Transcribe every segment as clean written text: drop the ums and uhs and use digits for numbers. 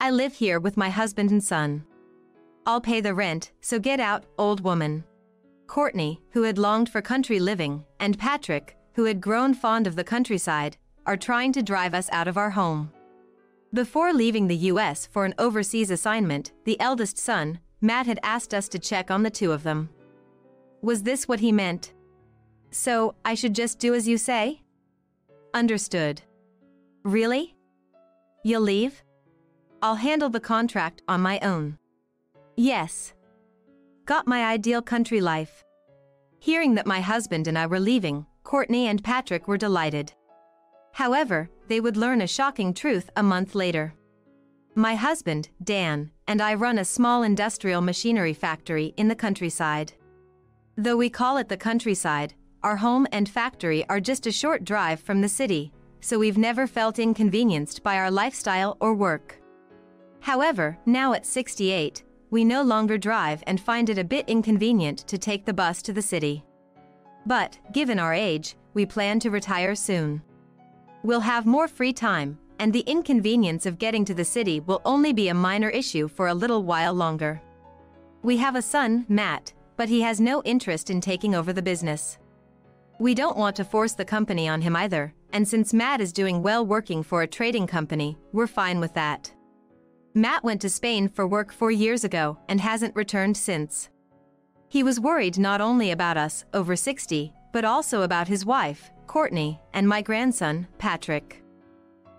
I live here with my husband and son. I'll pay the rent, so get out, old woman. Courtney, who had longed for country living, and Patrick, who had grown fond of the countryside, are trying to drive us out of our home. Before leaving the US for an overseas assignment, the eldest son, Matt, had asked us to check on the two of them. Was this what he meant? So, I should just do as you say? Understood. Really? You'll leave? I'll handle the contract on my own. Yes. Got my ideal country life. Hearing that my husband and I were leaving, Courtney and Patrick were delighted. However, they would learn a shocking truth a month later. My husband, Dan, and I run a small industrial machinery factory in the countryside. Though we call it the countryside, our home and factory are just a short drive from the city, so we've never felt inconvenienced by our lifestyle or work. However, now at 68, we no longer drive and find it a bit inconvenient to take the bus to the city. But, given our age, we plan to retire soon. We'll have more free time, and the inconvenience of getting to the city will only be a minor issue for a little while longer. We have a son, Matt, but he has no interest in taking over the business. We don't want to force the company on him either, and since Matt is doing well working for a trading company, we're fine with that. Matt went to Spain for work 4 years ago and hasn't returned since. He was worried not only about us, over 60, but also about his wife, Courtney, and my grandson, Patrick.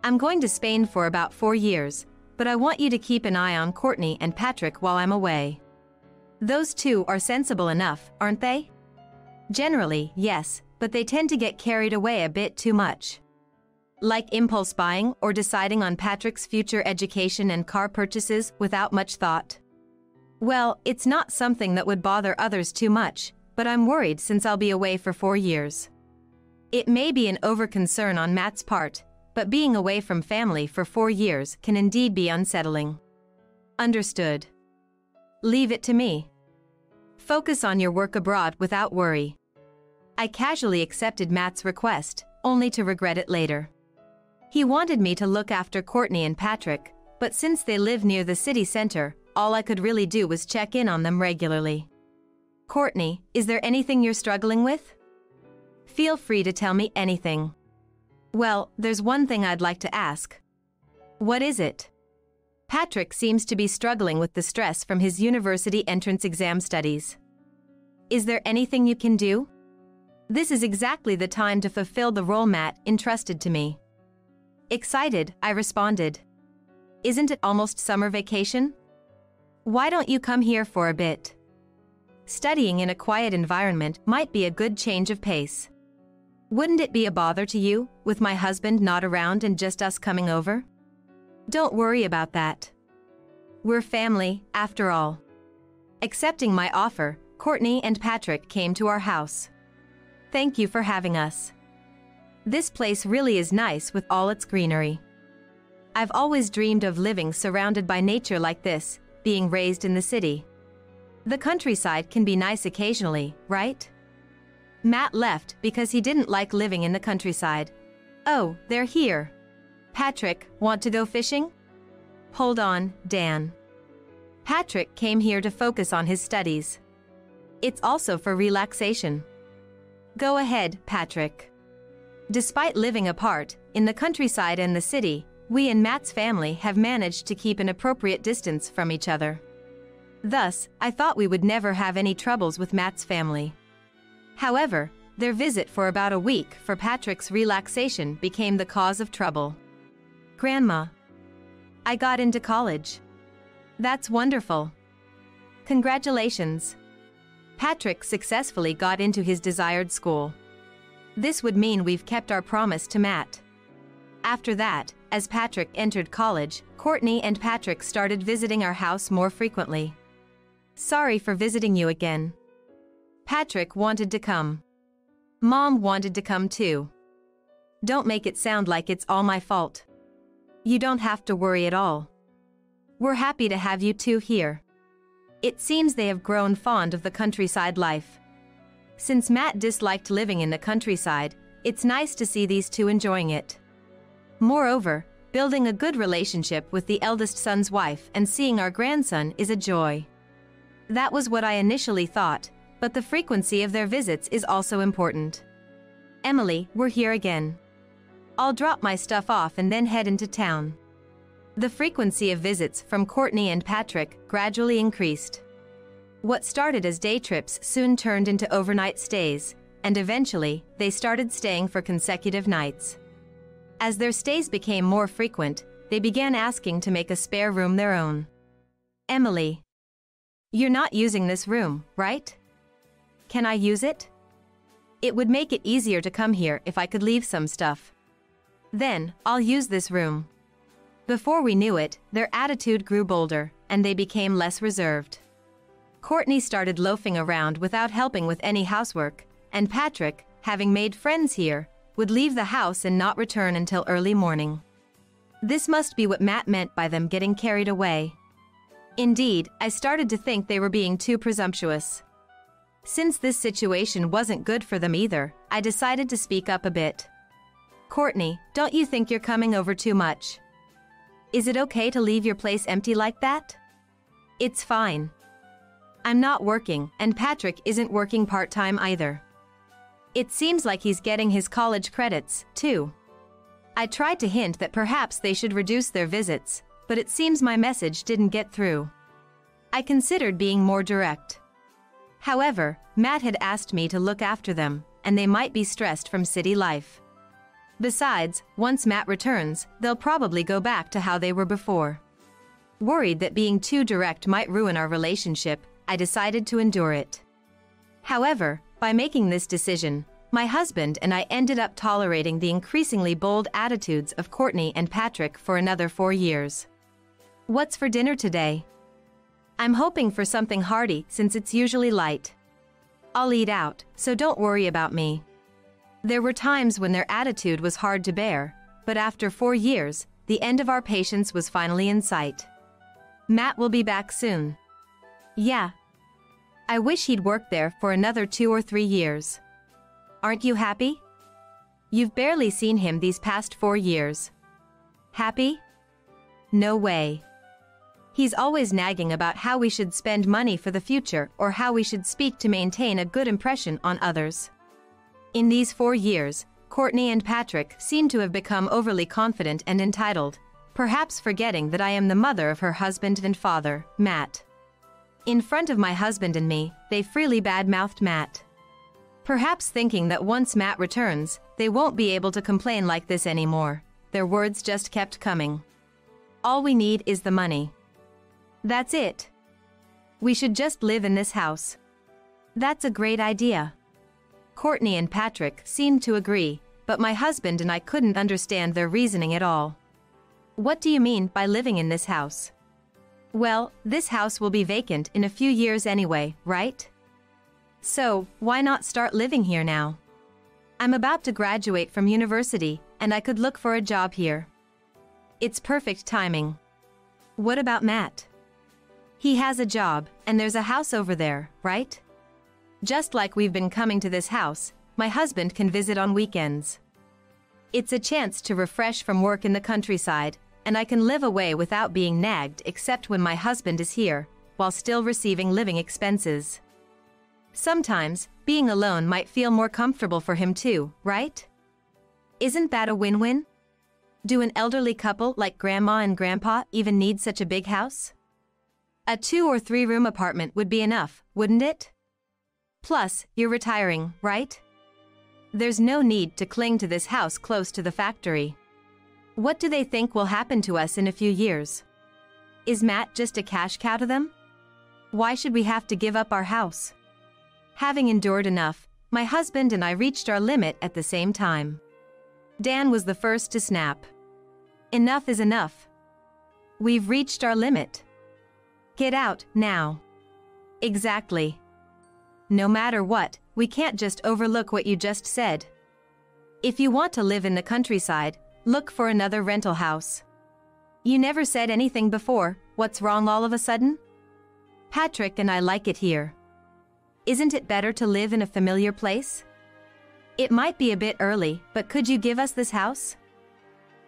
I'm going to Spain for about 4 years, but I want you to keep an eye on Courtney and Patrick while I'm away. Those two are sensible enough, aren't they? Generally, yes, but they tend to get carried away a bit too much. Like impulse buying or deciding on Patrick's future education and car purchases without much thought. Well, it's not something that would bother others too much, but I'm worried since I'll be away for 4 years. It may be an over-concern on Matt's part, but being away from family for 4 years can indeed be unsettling. Understood. Leave it to me. Focus on your work abroad without worry. I casually accepted Matt's request, only to regret it later. He wanted me to look after Courtney and Patrick, but since they live near the city center, all I could really do was check in on them regularly. Courtney, is there anything you're struggling with? Feel free to tell me anything. Well, there's one thing I'd like to ask. What is it? Patrick seems to be struggling with the stress from his university entrance exam studies. Is there anything you can do? This is exactly the time to fulfill the role Matt entrusted to me. Excited, I responded. Isn't it almost summer vacation? Why don't you come here for a bit? Studying in a quiet environment might be a good change of pace. Wouldn't it be a bother to you, with my husband not around and just us coming over? Don't worry about that. We're family, after all. Accepting my offer, Courtney and Patrick came to our house. Thank you for having us. This place really is nice with all its greenery. I've always dreamed of living surrounded by nature like this, being raised in the city. The countryside can be nice occasionally, right? Matt left because he didn't like living in the countryside. Oh, they're here. Patrick, want to go fishing? Hold on, Dan. Patrick came here to focus on his studies. It's also for relaxation. Go ahead, Patrick. Despite living apart, in the countryside and the city, we and Matt's family have managed to keep an appropriate distance from each other. Thus, I thought we would never have any troubles with Matt's family. However, their visit for about a week for Patrick's relaxation became the cause of trouble. Grandma. I got into college. That's wonderful. Congratulations. Patrick successfully got into his desired school. This would mean we've kept our promise to Matt. After that, as Patrick entered college, Courtney and Patrick started visiting our house more frequently. Sorry for visiting you again. Patrick wanted to come. Mom wanted to come too. Don't make it sound like it's all my fault. You don't have to worry at all. We're happy to have you two here. It seems they have grown fond of the countryside life. Since Matt disliked living in the countryside, it's nice to see these two enjoying it. Moreover, Building a good relationship with the eldest son's wife and seeing our grandson is a joy. That was what I initially thought, but the frequency of their visits is also important. Emily, we're here again. I'll drop my stuff off and then head into town. The frequency of visits from Courtney and Patrick gradually increased. What started as day trips soon turned into overnight stays, and eventually, they started staying for consecutive nights. As their stays became more frequent, they began asking to make a spare room their own. Emily. You're not using this room, right? Can I use it? It would make it easier to come here if I could leave some stuff. Then, I'll use this room. Before we knew it, their attitude grew bolder, and they became less reserved. Courtney started loafing around without helping with any housework, and Patrick, having made friends here, would leave the house and not return until early morning. This must be what Matt meant by them getting carried away. Indeed, I started to think they were being too presumptuous. Since this situation wasn't good for them either, I decided to speak up a bit. Courtney, don't you think you're coming over too much? Is it okay to leave your place empty like that? It's fine. I'm not working, and Patrick isn't working part-time either. It seems like he's getting his college credits, too. I tried to hint that perhaps they should reduce their visits, but it seems my message didn't get through. I considered being more direct. However, Matt had asked me to look after them, and they might be stressed from city life. Besides, once Matt returns, they'll probably go back to how they were before. Worried that being too direct might ruin our relationship, I decided to endure it. However, by making this decision, my husband and I ended up tolerating the increasingly bold attitudes of Courtney and Patrick for another 4 years. What's for dinner today? I'm hoping for something hearty since it's usually light. I'll eat out, so don't worry about me. There were times when their attitude was hard to bear, but after 4 years, the end of our patience was finally in sight. Matt will be back soon. Yeah. I wish he'd worked there for another 2 or 3 years. Aren't you happy? You've barely seen him these past 4 years. Happy? No way. He's always nagging about how we should spend money for the future or how we should speak to maintain a good impression on others. In these 4 years, Courtney and Patrick seem to have become overly confident and entitled, perhaps forgetting that I am the mother of her husband and father, Matt. In front of my husband and me, they freely bad-mouthed Matt. Perhaps thinking that once Matt returns, they won't be able to complain like this anymore. Their words just kept coming. All we need is the money. That's it. We should just live in this house. That's a great idea. Courtney and Patrick seemed to agree, but my husband and I couldn't understand their reasoning at all. What do you mean by living in this house? Well, this house will be vacant in a few years anyway, right? So, why not start living here now? I'm about to graduate from university, and I could look for a job here. It's perfect timing. What about Matt? He has a job, and there's a house over there, right? Just like we've been coming to this house, my husband can visit on weekends. It's a chance to refresh from work in the countryside, and I can live away without being nagged except when my husband is here, while still receiving living expenses. Sometimes, being alone might feel more comfortable for him too, right? Isn't that a win-win? Do an elderly couple like Grandma and Grandpa even need such a big house? A 2 or 3 room apartment would be enough, wouldn't it? Plus, you're retiring, right? There's no need to cling to this house close to the factory. What do they think will happen to us in a few years? Is Matt just a cash cow to them? Why should we have to give up our house? Having endured enough, my husband and I reached our limit at the same time. Dan was the first to snap. Enough is enough. We've reached our limit. Get out, now. Exactly. No matter what, we can't just overlook what you just said. If you want to live in the countryside, look for another rental house. You never said anything before, what's wrong all of a sudden? Patrick and I like it here. Isn't it better to live in a familiar place? It might be a bit early, but could you give us this house?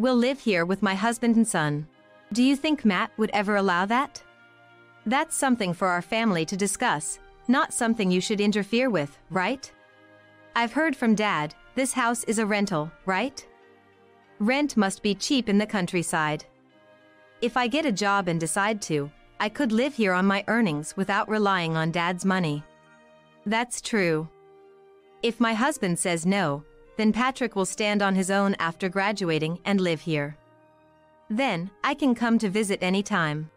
We'll live here with my husband and son. Do you think Matt would ever allow that? That's something for our family to discuss, not something you should interfere with, right? I've heard from Dad, this house is a rental, right? Rent must be cheap in the countryside. If I get a job and decide to, I could live here on my earnings without relying on Dad's money. That's true. If my husband says no, then Patrick will stand on his own after graduating and live here. Then, I can come to visit any time.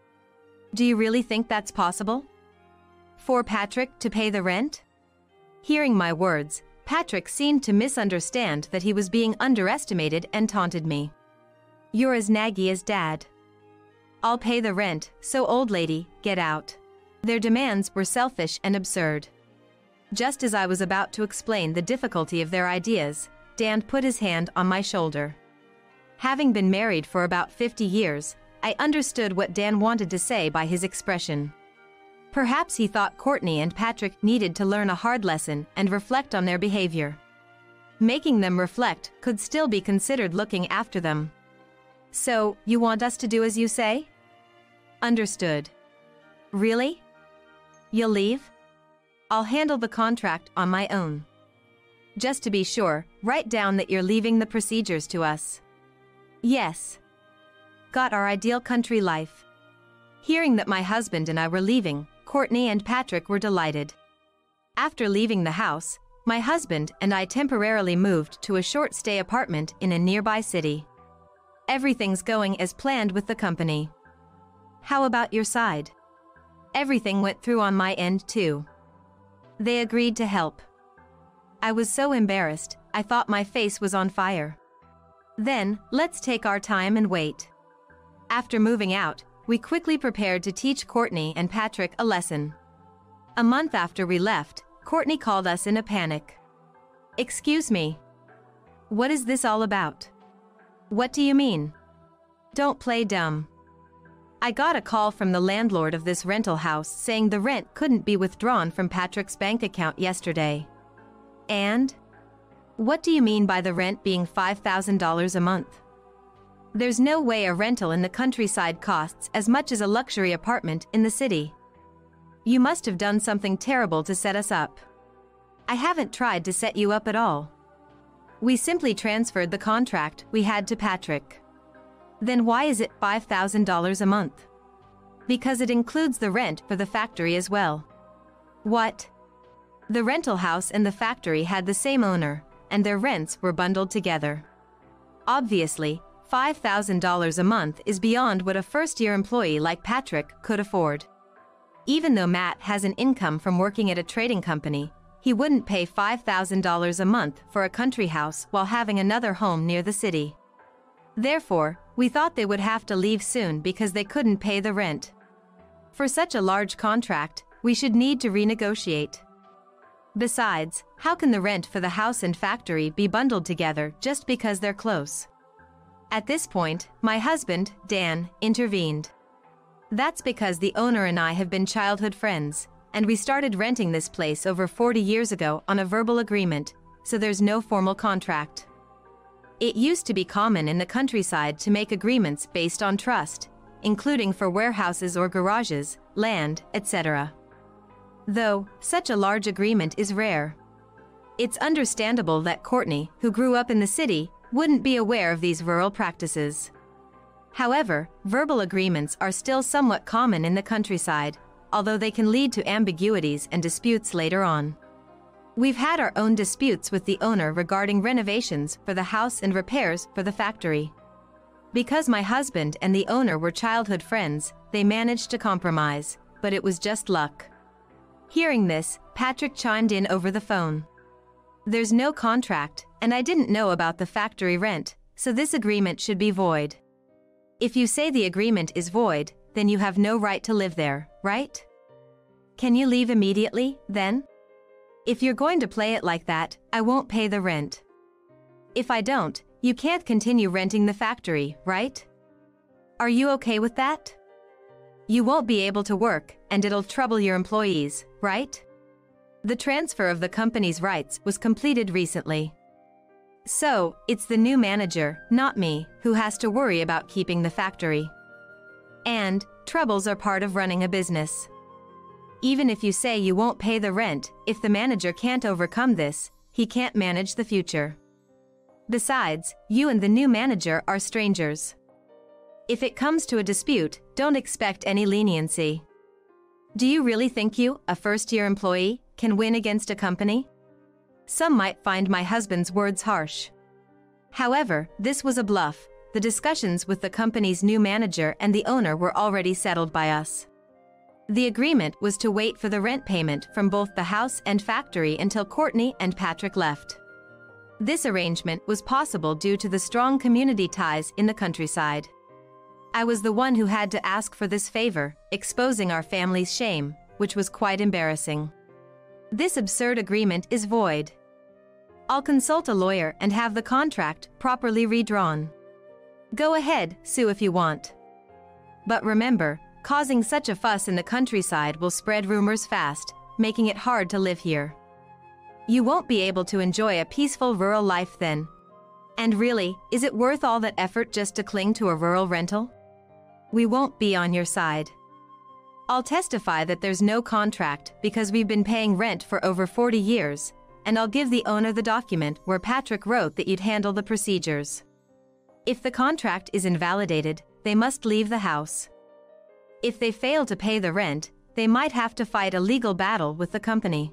Do you really think that's possible? For Patrick to pay the rent? Hearing my words, Patrick seemed to misunderstand that he was being underestimated and taunted me. You're as naggy as Dad. I'll pay the rent, so old lady, get out. Their demands were selfish and absurd. Just as I was about to explain the difficulty of their ideas, Dan put his hand on my shoulder. Having been married for about 50 years, I understood what Dan wanted to say by his expression. Perhaps he thought Courtney and Patrick needed to learn a hard lesson and reflect on their behavior. Making them reflect could still be considered looking after them. So, you want us to do as you say? Understood. Really? You'll leave? I'll handle the contract on my own. Just to be sure, write down that you're leaving the procedures to us. Yes. Got our ideal country life. Hearing that my husband and I were leaving, Courtney and Patrick were delighted. After leaving the house, my husband and I temporarily moved to a short-stay apartment in a nearby city. Everything's going as planned with the company. How about your side? Everything went through on my end too. They agreed to help. I was so embarrassed, I thought my face was on fire. Then, let's take our time and wait. After moving out, we quickly prepared to teach Courtney and Patrick a lesson. A month after we left, Courtney called us in a panic. Excuse me. What is this all about? What do you mean? Don't play dumb. I got a call from the landlord of this rental house saying the rent couldn't be withdrawn from Patrick's bank account yesterday. And? What do you mean by the rent being $5,000 a month? There's no way a rental in the countryside costs as much as a luxury apartment in the city. You must have done something terrible to set us up. I haven't tried to set you up at all. We simply transferred the contract we had to Patrick. Then why is it $5,000 a month? Because it includes the rent for the factory as well. What? The rental house and the factory had the same owner, and their rents were bundled together. Obviously, $5,000 a month is beyond what a first-year employee like Patrick could afford. Even though Matt has an income from working at a trading company, he wouldn't pay $5,000 a month for a country house while having another home near the city. Therefore, we thought they would have to leave soon because they couldn't pay the rent. For such a large contract, we should need to renegotiate. Besides, how can the rent for the house and factory be bundled together just because they're close? At this point, my husband, Dan, intervened. That's because the owner and I have been childhood friends, and we started renting this place over 40 years ago on a verbal agreement, so there's no formal contract. It used to be common in the countryside to make agreements based on trust, including for warehouses or garages, land, etc. Though, such a large agreement is rare. It's understandable that Courtney, who grew up in the city, wouldn't be aware of these rural practices. However, verbal agreements are still somewhat common in the countryside, although they can lead to ambiguities and disputes later on. We've had our own disputes with the owner regarding renovations for the house and repairs for the factory. Because my husband and the owner were childhood friends, they managed to compromise, but it was just luck. Hearing this, Patrick chimed in over the phone. There's no contract, and I didn't know about the factory rent, so this agreement should be void. If you say the agreement is void, then you have no right to live there, right? Can you leave immediately, then? If you're going to play it like that, I won't pay the rent. If I don't, you can't continue renting the factory, right? Are you okay with that? You won't be able to work, and it'll trouble your employees, right? The transfer of the company's rights was completed recently. So, it's the new manager, not me, who has to worry about keeping the factory. And, troubles are part of running a business. Even if you say you won't pay the rent, if the manager can't overcome this, he can't manage the future. Besides, you and the new manager are strangers. If it comes to a dispute, don't expect any leniency. Do you really think you, a first-year employee, can win against a company? Some might find my husband's words harsh. However, this was a bluff. The discussions with the company's new manager and the owner were already settled by us. The agreement was to wait for the rent payment from both the house and factory until Courtney and Patrick left. This arrangement was possible due to the strong community ties in the countryside. I was the one who had to ask for this favor, exposing our family's shame, which was quite embarrassing. This absurd agreement is void. I'll consult a lawyer and have the contract properly redrawn. Go ahead, sue if you want. But remember, causing such a fuss in the countryside will spread rumors fast, making it hard to live here. You won't be able to enjoy a peaceful rural life then. And really, is it worth all that effort just to cling to a rural rental? We won't be on your side. I'll testify that there's no contract because we've been paying rent for over 40 years, and I'll give the owner the document where Patrick wrote that you'd handle the procedures. If the contract is invalidated, they must leave the house. If they fail to pay the rent, they might have to fight a legal battle with the company.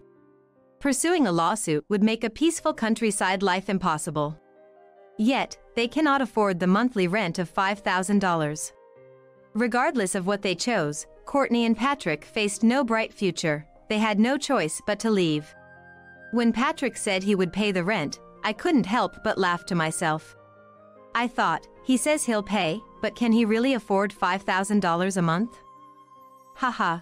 Pursuing a lawsuit would make a peaceful countryside life impossible. Yet, they cannot afford the monthly rent of $5,000. Regardless of what they chose, Courtney and Patrick faced no bright future. They had no choice but to leave. When Patrick said he would pay the rent, I couldn't help but laugh to myself. I thought, he says he'll pay, but can he really afford $5,000 a month? Haha.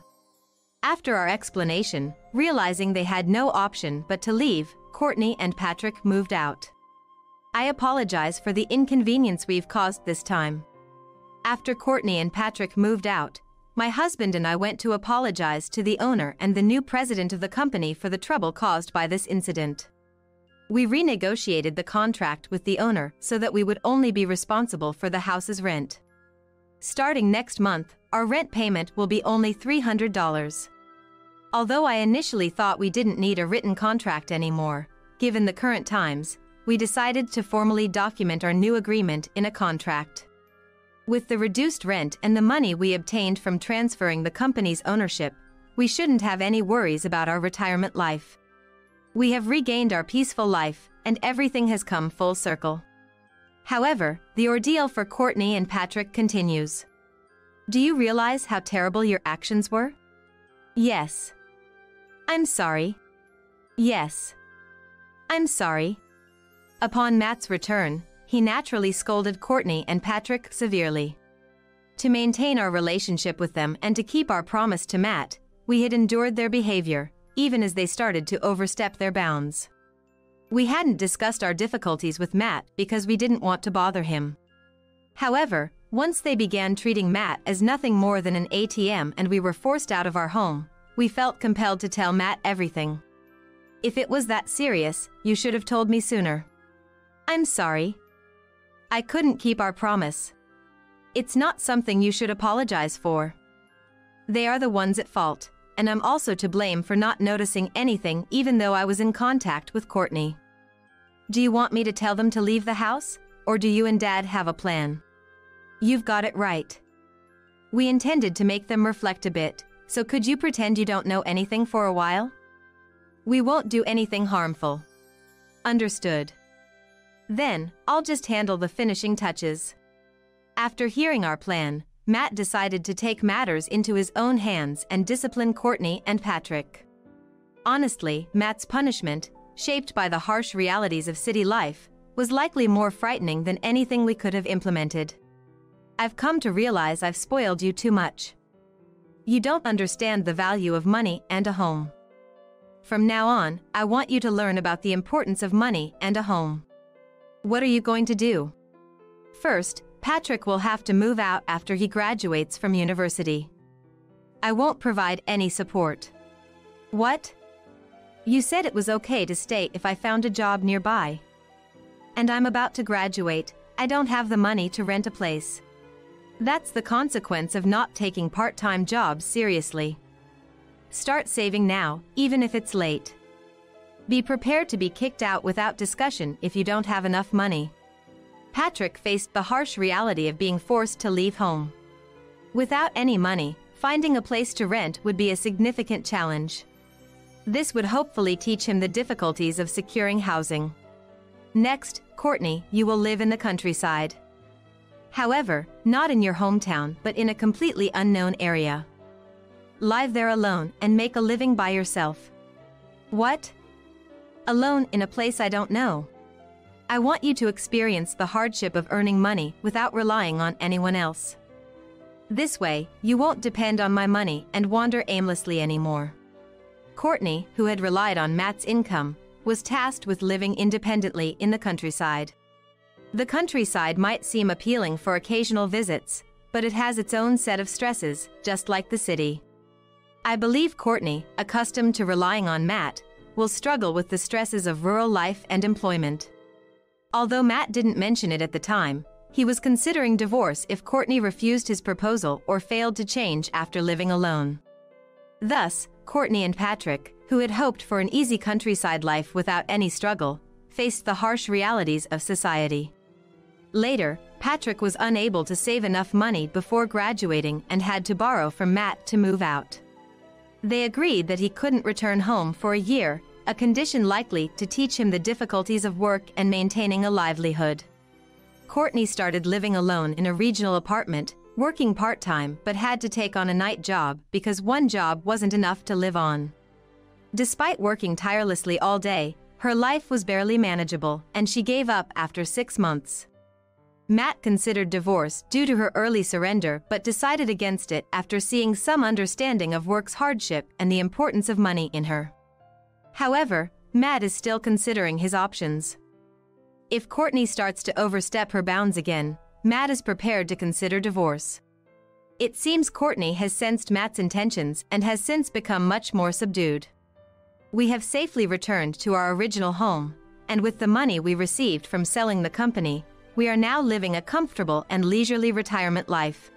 After our explanation, realizing they had no option but to leave, Courtney and Patrick moved out. I apologize for the inconvenience we've caused this time. After Courtney and Patrick moved out, my husband and I went to apologize to the owner and the new president of the company for the trouble caused by this incident. We renegotiated the contract with the owner so that we would only be responsible for the house's rent. Starting next month, our rent payment will be only $300. Although I initially thought we didn't need a written contract anymore, given the current times, we decided to formally document our new agreement in a contract. With the reduced rent and the money we obtained from transferring the company's ownership, we shouldn't have any worries about our retirement life. We have regained our peaceful life, and everything has come full circle. However, the ordeal for Courtney and Patrick continues. Do you realize how terrible your actions were? Yes. I'm sorry. Yes. I'm sorry. Upon Matt's return, he naturally scolded Courtney and Patrick severely. To maintain our relationship with them and to keep our promise to Matt, we had endured their behavior, even as they started to overstep their bounds. We hadn't discussed our difficulties with Matt because we didn't want to bother him. However, once they began treating Matt as nothing more than an ATM and we were forced out of our home, we felt compelled to tell Matt everything. If it was that serious, you should have told me sooner. I'm sorry. I couldn't keep our promise. It's not something you should apologize for. They are the ones at fault, and I'm also to blame for not noticing anything even though I was in contact with Courtney. Do you want me to tell them to leave the house, or do you and Dad have a plan? You've got it right. We intended to make them reflect a bit, so could you pretend you don't know anything for a while? We won't do anything harmful. Understood. Then, I'll just handle the finishing touches. After hearing our plan, Matt decided to take matters into his own hands and discipline Courtney and Patrick. Honestly, Matt's punishment, shaped by the harsh realities of city life, was likely more frightening than anything we could have implemented. I've come to realize I've spoiled you too much. You don't understand the value of money and a home. From now on, I want you to learn about the importance of money and a home. What are you going to do? First, Patrick will have to move out after he graduates from university. I won't provide any support. What? You said it was okay to stay if I found a job nearby. and I'm about to graduate, I don't have the money to rent a place. That's the consequence of not taking part-time jobs seriously. Start saving now, even if it's late. Be prepared to be kicked out without discussion if you don't have enough money. Patrick faced the harsh reality of being forced to leave home. Without any money, finding a place to rent would be a significant challenge. This would hopefully teach him the difficulties of securing housing. Next, Courtney, you will live in the countryside. However, not in your hometown but in a completely unknown area. Live there alone and make a living by yourself. What? Alone in a place I don't know? I want you to experience the hardship of earning money without relying on anyone else. This way, you won't depend on my money and wander aimlessly anymore. Courtney, who had relied on Matt's income, was tasked with living independently in the countryside. The countryside might seem appealing for occasional visits, but it has its own set of stresses, just like the city. I believe Courtney, accustomed to relying on Matt, will struggle with the stresses of rural life and employment. Although Matt didn't mention it at the time, he was considering divorce if Courtney refused his proposal or failed to change after living alone. Thus, Courtney and Patrick, who had hoped for an easy countryside life without any struggle, faced the harsh realities of society. Later, Patrick was unable to save enough money before graduating and had to borrow from Matt to move out. They agreed that he couldn't return home for a year, a condition likely to teach him the difficulties of work and maintaining a livelihood. Courtney started living alone in a regional apartment, working part-time but had to take on a night job because one job wasn't enough to live on. Despite working tirelessly all day, her life was barely manageable and she gave up after 6 months. Matt considered divorce due to her early surrender but decided against it after seeing some understanding of work's hardship and the importance of money in her. However, Matt is still considering his options. If Courtney starts to overstep her bounds again, Matt is prepared to consider divorce. It seems Courtney has sensed Matt's intentions and has since become much more subdued. We have safely returned to our original home, and with the money we received from selling the company, we are now living a comfortable and leisurely retirement life.